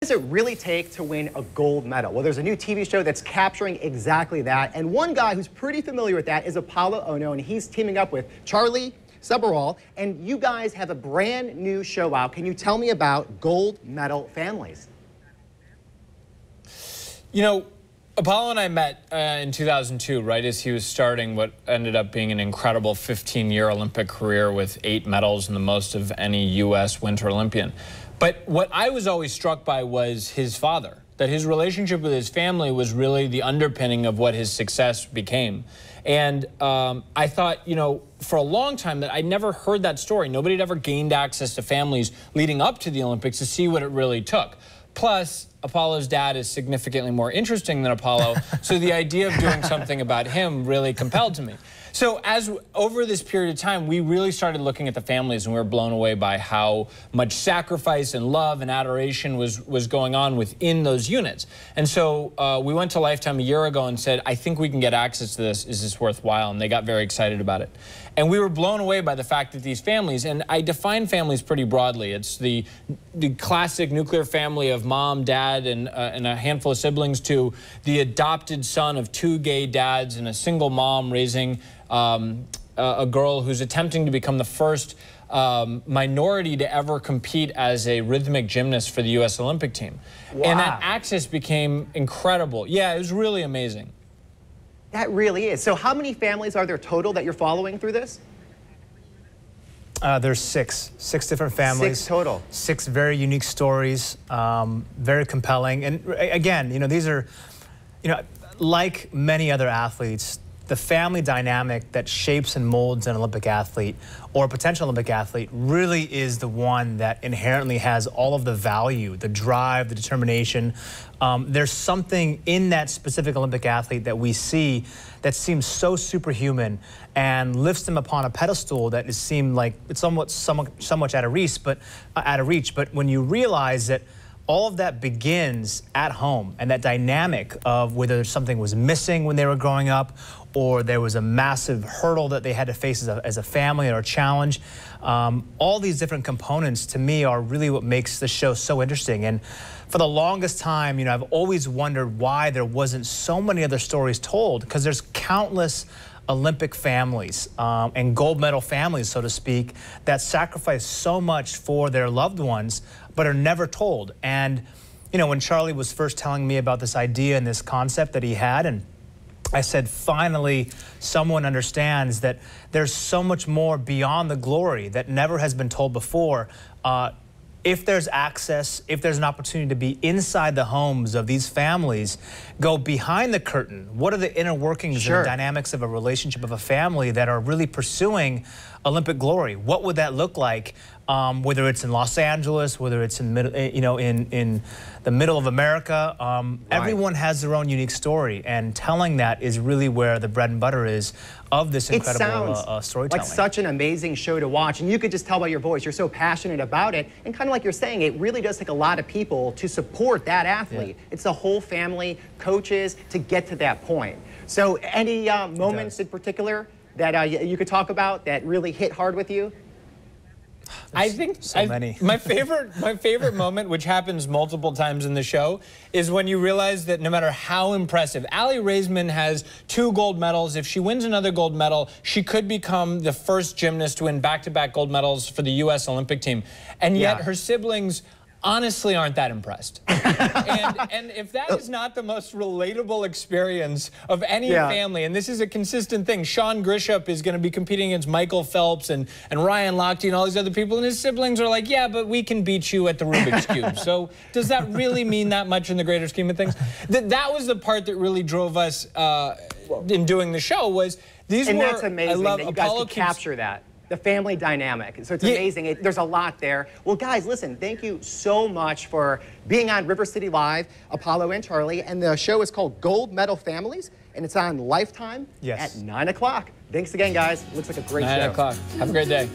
What does it really take to win a gold medal? Well, there's a new TV show that's capturing exactly that. And one guy who's pretty familiar with that is Apolo Ohno, and he's teaming up with Charlie Subarol. And you guys have a brand new show out. Can you tell me about gold medal families? You know, Apolo and I met in 2002, right as he was starting what ended up being an incredible 15-year Olympic career with 8 medals and the most of any U.S. Winter Olympian. But what I was always struck by was his father, that his relationship with his family was really the underpinning of what his success became. And I thought, you know, for a long time that I'd never heard that story. Nobody had ever gained access to families leading up to the Olympics to see what it really took. Plus, Apolo's dad is significantly more interesting than Apolo, so the idea of doing something about him really compelled to me. So over this period of time, we really started looking at the families, and we were blown away by how much sacrifice and love and adoration was going on within those units. And so we went to Lifetime a year ago and said, I think we can get access to this. Is this worthwhile? And they got very excited about it. And we were blown away by the fact that these families, and I define families pretty broadly. It's the classic nuclear family of mom, dad, and a handful of siblings, to the adopted son of 2 gay dads and a single mom raising a girl who's attempting to become the first minority to ever compete as a rhythmic gymnast for the U.S. Olympic team. Wow. And that access became incredible. Yeah, it was really amazing. That really is. So how many families are there total that you're following through this? There's 6 different families. 6 total. 6 very unique stories, very compelling. And again, you know, these are, you know, like many other athletes, the family dynamic that shapes and molds an Olympic athlete or a potential Olympic athlete really is the one that inherently has all of the value, the drive, the determination. There's something in that specific Olympic athlete that we see that seems so superhuman and lifts them upon a pedestal that it seemed like it's somewhat out of reach. But when you realize that all of that begins at home, and that dynamic of whether something was missing when they were growing up, or there was a massive hurdle that they had to face as a family or a challenge. All these different components, to me, are really what makes the show so interesting. And for the longest time, you know, I've always wondered why there wasn't so many other stories told, because there's countless Olympic families and gold medal families, so to speak, that sacrifice so much for their loved ones, but are never told. And, you know, when Charlie was first telling me about this idea and this concept that he had, and I said, finally, someone understands that there's so much more beyond the glory that never has been told before. If there's access, if there's an opportunity to be inside the homes of these families, go behind the curtain. What are the inner workings and the dynamics of a relationship of a family that are really pursuing Olympic glory? What would that look like? Whether it's in Los Angeles, whether it's in in the middle of America, everyone has their own unique story, and telling that is really where the bread and butter is of this incredible storytelling. Like such an amazing show to watch, and you could just tell by your voice you're so passionate about it. And kind of like you're saying, it really does take a lot of people to support that athlete. Yeah. It's the whole family, coaches, to get to that point. So, any moments in particular that you could talk about that really hit hard with you? I think my favorite moment, which happens multiple times in the show, is when you realize that no matter how impressive, Aly Raisman has 2 gold medals. If she wins another gold medal, she could become the first gymnast to win back-to-back gold medals for the U.S. Olympic team. And yet her siblings honestly aren't that impressed. and if that is not the most relatable experience of any family, and this is a consistent thing, Sean Grisham is going to be competing against Michael Phelps and Ryan Lochte and all these other people, and his siblings are like, yeah, but we can beat you at the Rubik's Cube. So does that really mean that much in the greater scheme of things? That was the part that really drove us in doing the show, was these and that's amazing that you guys could capture that. The family dynamic. So it's amazing. There's a lot there. Well, guys, listen, thank you so much for being on River City Live, Apolo and Charlie. And the show is called Gold Medal Families, and it's on Lifetime at 9 o'clock. Thanks again, guys. Looks like a great show. 9 o'clock. Have a great day.